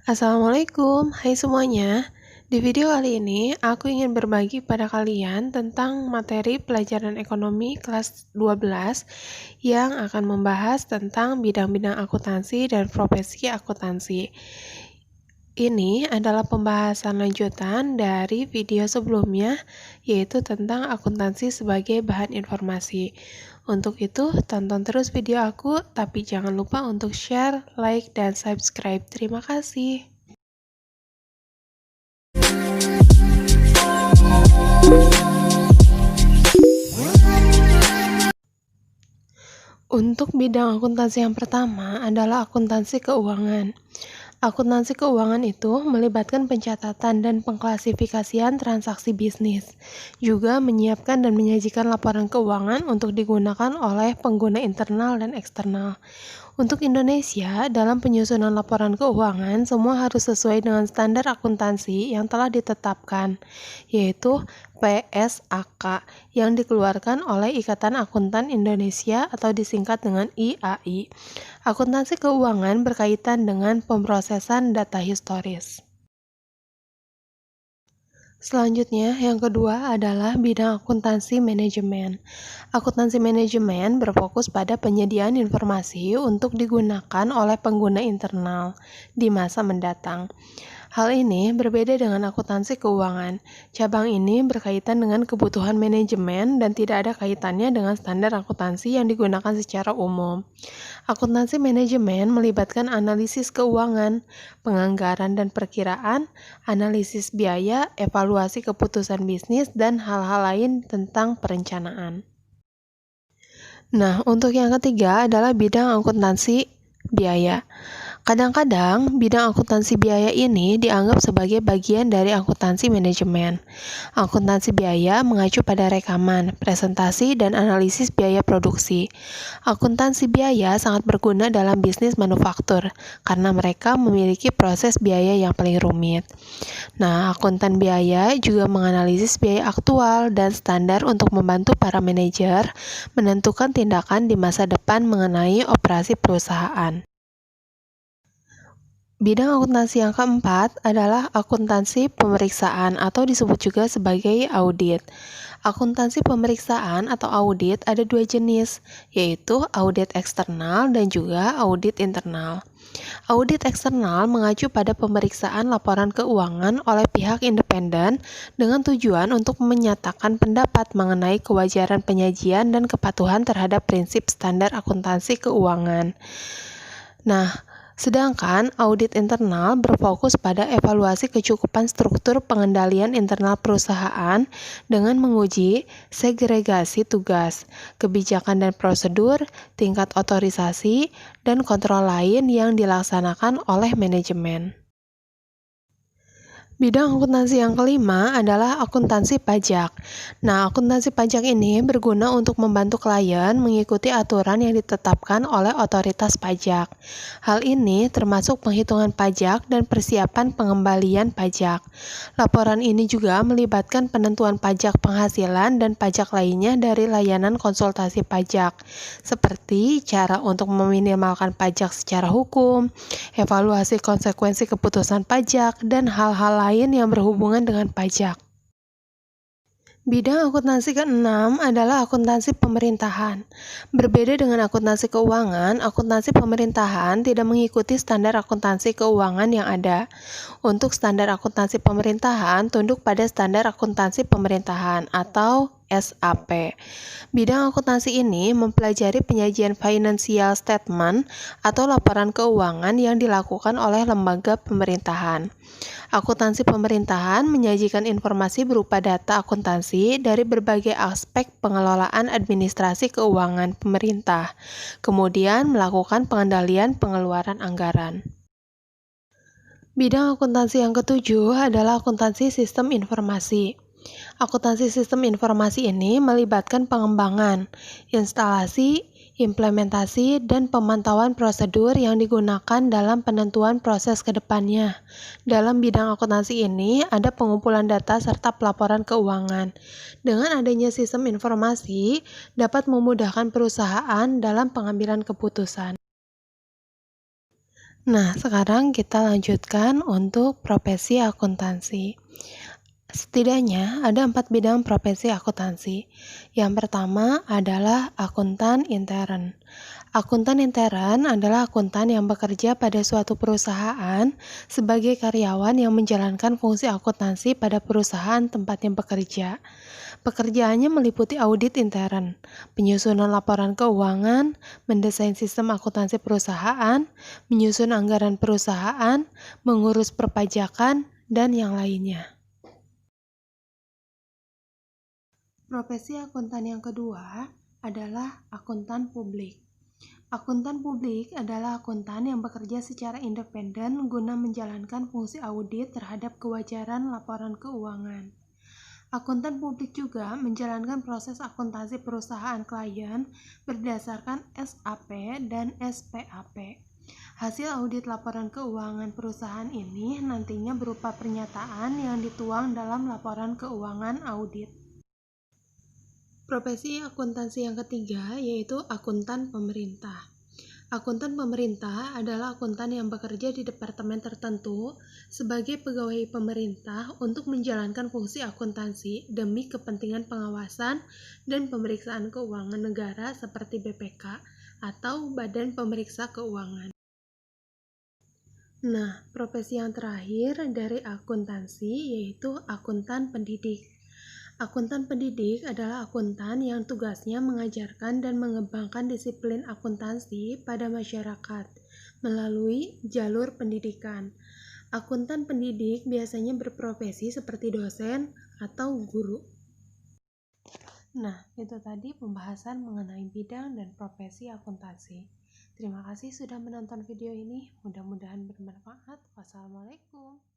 Assalamualaikum, hai semuanya. Di video kali ini, aku ingin berbagi pada kalian tentang materi pelajaran ekonomi kelas 12 yang akan membahas tentang bidang-bidang akuntansi dan profesi akuntansi. Ini adalah pembahasan lanjutan dari video sebelumnya, yaitu tentang akuntansi sebagai bahan informasi. Untuk itu, tonton terus video aku, tapi jangan lupa untuk share, like, dan subscribe. Terima kasih. Untuk bidang akuntansi yang pertama adalah akuntansi keuangan. Akuntansi keuangan itu melibatkan pencatatan dan pengklasifikasian transaksi bisnis, juga menyiapkan dan menyajikan laporan keuangan untuk digunakan oleh pengguna internal dan eksternal. Untuk Indonesia, dalam penyusunan laporan keuangan, semua harus sesuai dengan standar akuntansi yang telah ditetapkan, yaitu PSAK, yang dikeluarkan oleh Ikatan Akuntan Indonesia atau disingkat dengan IAI. Akuntansi keuangan berkaitan dengan pemrosesan data historis. Selanjutnya, yang kedua adalah bidang akuntansi manajemen. Akuntansi manajemen berfokus pada penyediaan informasi untuk digunakan oleh pengguna internal di masa mendatang. Hal ini berbeda dengan akuntansi keuangan. Cabang ini berkaitan dengan kebutuhan manajemen dan tidak ada kaitannya dengan standar akuntansi yang digunakan secara umum. Akuntansi manajemen melibatkan analisis keuangan, penganggaran dan perkiraan, analisis biaya, evaluasi keputusan bisnis, dan hal-hal lain tentang perencanaan. Nah, untuk yang ketiga adalah bidang akuntansi biaya. Kadang-kadang, bidang akuntansi biaya ini dianggap sebagai bagian dari akuntansi manajemen. Akuntansi biaya mengacu pada rekaman, presentasi, dan analisis biaya produksi. Akuntansi biaya sangat berguna dalam bisnis manufaktur, karena mereka memiliki proses biaya yang paling rumit. Nah, akuntan biaya juga menganalisis biaya aktual dan standar untuk membantu para manajer menentukan tindakan di masa depan mengenai operasi perusahaan. Bidang akuntansi yang keempat adalah akuntansi pemeriksaan atau disebut juga sebagai audit. Akuntansi pemeriksaan atau audit ada dua jenis, yaitu audit eksternal dan juga audit internal. Audit eksternal mengacu pada pemeriksaan laporan keuangan oleh pihak independen dengan tujuan untuk menyatakan pendapat mengenai kewajaran penyajian dan kepatuhan terhadap prinsip standar akuntansi keuangan. Nah, sedangkan audit internal berfokus pada evaluasi kecukupan struktur pengendalian internal perusahaan dengan menguji segregasi tugas, kebijakan dan prosedur, tingkat otorisasi, dan kontrol lain yang dilaksanakan oleh manajemen. Bidang akuntansi yang kelima adalah akuntansi pajak. Nah, akuntansi pajak ini berguna untuk membantu klien mengikuti aturan yang ditetapkan oleh otoritas pajak. Hal ini termasuk penghitungan pajak dan persiapan pengembalian pajak. Laporan ini juga melibatkan penentuan pajak penghasilan dan pajak lainnya dari layanan konsultasi pajak, seperti cara untuk meminimalkan pajak secara hukum, evaluasi konsekuensi keputusan pajak, dan hal-hal lain yang berhubungan dengan pajak. Bidang akuntansi keenam adalah akuntansi pemerintahan. Berbeda dengan akuntansi keuangan, akuntansi pemerintahan tidak mengikuti standar akuntansi keuangan yang ada. Untuk standar akuntansi pemerintahan tunduk pada standar akuntansi pemerintahan atau SAP. Bidang akuntansi ini mempelajari penyajian financial statement atau laporan keuangan yang dilakukan oleh lembaga pemerintahan. Akuntansi pemerintahan menyajikan informasi berupa data akuntansi dari berbagai aspek pengelolaan administrasi keuangan pemerintah, kemudian melakukan pengendalian pengeluaran anggaran. Bidang akuntansi yang ketujuh adalah akuntansi sistem informasi. Akuntansi sistem informasi ini melibatkan pengembangan, instalasi, implementasi, dan pemantauan prosedur yang digunakan dalam penentuan proses ke depannya. Dalam bidang akuntansi ini, ada pengumpulan data serta pelaporan keuangan. Dengan adanya sistem informasi, dapat memudahkan perusahaan dalam pengambilan keputusan. Nah, sekarang kita lanjutkan untuk profesi akuntansi. Setidaknya ada 4 bidang profesi akuntansi. Yang pertama adalah akuntan intern. Akuntan intern adalah akuntan yang bekerja pada suatu perusahaan sebagai karyawan yang menjalankan fungsi akuntansi pada perusahaan tempatnya bekerja. Pekerjaannya meliputi audit intern, penyusunan laporan keuangan, mendesain sistem akuntansi perusahaan, menyusun anggaran perusahaan, mengurus perpajakan, dan yang lainnya. Profesi akuntan yang kedua adalah akuntan publik. Akuntan publik adalah akuntan yang bekerja secara independen guna menjalankan fungsi audit terhadap kewajaran laporan keuangan. Akuntan publik juga menjalankan proses akuntansi perusahaan klien berdasarkan SAP dan SPAP. Hasil audit laporan keuangan perusahaan ini nantinya berupa pernyataan yang dituang dalam laporan keuangan audit. Profesi akuntansi yang ketiga yaitu akuntan pemerintah. Akuntan pemerintah adalah akuntan yang bekerja di departemen tertentu sebagai pegawai pemerintah untuk menjalankan fungsi akuntansi demi kepentingan pengawasan dan pemeriksaan keuangan negara seperti BPK atau Badan Pemeriksa Keuangan. Nah, profesi yang terakhir dari akuntansi yaitu akuntan pendidik. Akuntan pendidik adalah akuntan yang tugasnya mengajarkan dan mengembangkan disiplin akuntansi pada masyarakat melalui jalur pendidikan. Akuntan pendidik biasanya berprofesi seperti dosen atau guru. Nah, itu tadi pembahasan mengenai bidang dan profesi akuntansi. Terima kasih sudah menonton video ini. Mudah-mudahan bermanfaat. Wassalamualaikum.